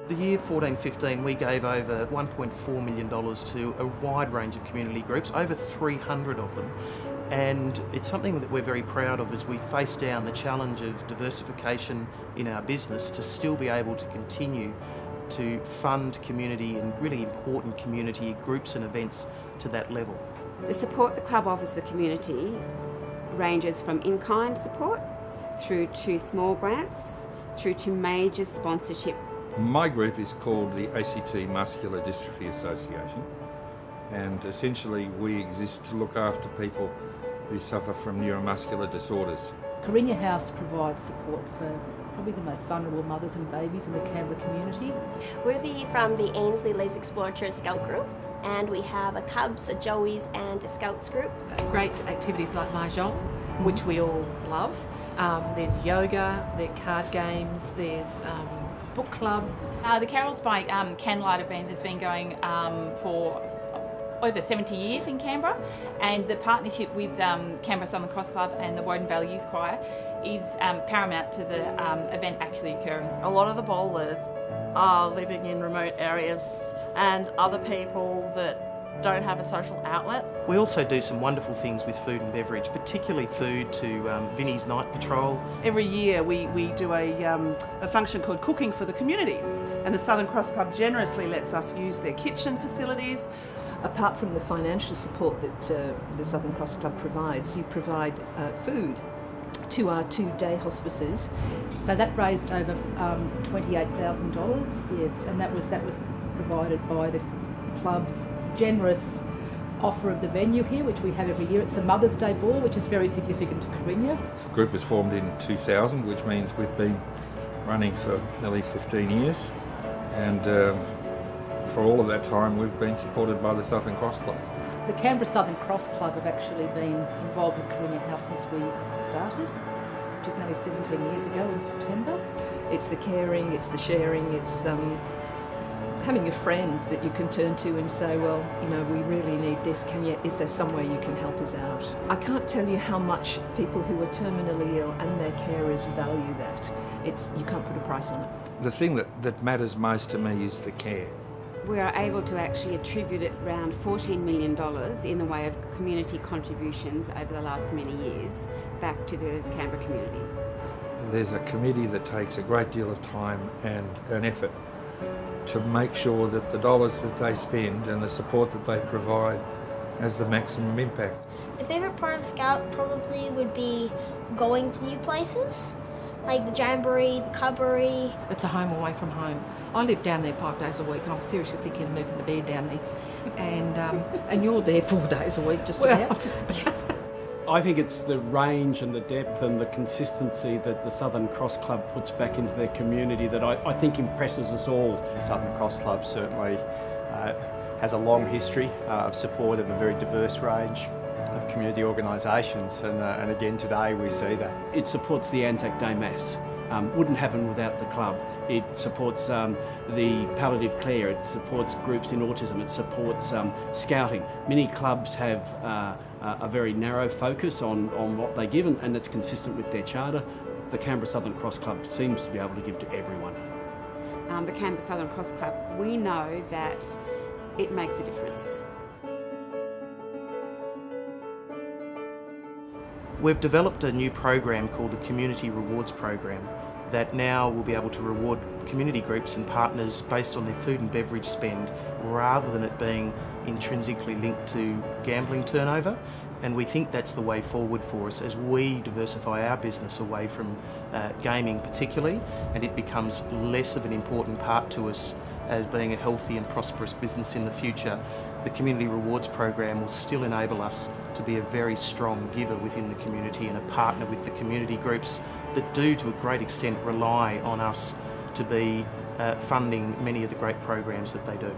The year 14-15 we gave over $1.4 million to a wide range of community groups, over 300 of them, and it's something that we're very proud of as we face down the challenge of diversification in our business to still be able to continue to fund community and really important community groups and events to that level. The support the club offers the community ranges from in-kind support through to small grants through to major sponsorship. My group is called the ACT Muscular Dystrophy Association, and essentially we exist to look after people who suffer from neuromuscular disorders. Kiri House provides support for probably the most vulnerable mothers and babies in the Canberra community. We're from the Ainsley Leys Explorer Scout group, and we have a Cubs, a Joeys and a Scouts group. Great activities like Mahjong, which we all love. There's yoga, there are card games, there's book club. The Carols by Candlelight event has been going for over 70 years in Canberra, and the partnership with Canberra Southern Cross Club and the Woden Valley Youth Choir is paramount to the event actually occurring. A lot of the bowlers are living in remote areas and other people that don't have a social outlet. We also do some wonderful things with food and beverage, particularly food to Vinnie's Night Patrol. Every year we do a function called Cooking for the Community, and the Southern Cross Club generously lets us use their kitchen facilities. Apart from the financial support that the Southern Cross Club provides, you provide food to our 2 day hospices. So that raised over $28,000, yes, and that was provided by the club's generous offer of the venue here, which we have every year. It's the Mother's Day Ball, which is very significant to Kiri. The group was formed in 2000, which means we've been running for nearly 15 years, and for all of that time we've been supported by the Southern Cross Club. The Canberra Southern Cross Club have actually been involved with Kiri House since we started, which is nearly 17 years ago in September. It's the caring, it's the sharing, it's having a friend that you can turn to and say, well, you know, we really need this, is there some way you can help us out? I can't tell you how much people who are terminally ill and their carers value that. You can't put a price on it. The thing that matters most to me is the care. We are able to actually attribute around $14 million in the way of community contributions over the last many years back to the Canberra community. There's a committee that takes a great deal of time and an effort to make sure that the dollars that they spend and the support that they provide has the maximum impact. My favourite part of Scout probably would be going to new places, like the Jamboree, the Cubbery. It's a home away from home. I live down there 5 days a week. I'm seriously thinking of moving the bed down there. And you're there 4 days a week just about. I think it's the range and the depth and the consistency that the Southern Cross Club puts back into their community that I think impresses us all. The Southern Cross Club certainly has a long history of support of a very diverse range of community organisations, and again today we see that. It supports the Anzac Day Mass. Wouldn't happen without the club. It supports the palliative care, it supports groups in autism, it supports scouting. Many clubs have a very narrow focus on what they give, and it's consistent with their charter. The Canberra Southern Cross Club seems to be able to give to everyone. The Canberra Southern Cross Club, we know that it makes a difference. We've developed a new program called the Community Rewards Program that now will be able to reward community groups and partners based on their food and beverage spend rather than it being intrinsically linked to gambling turnover. And we think that's the way forward for us as we diversify our business away from gaming particularly, and it becomes less of an important part to us as being a healthy and prosperous business in the future. The Community Rewards Program will still enable us to be a very strong giver within the community and a partner with the community groups that do to a great extent rely on us to be funding many of the great programs that they do.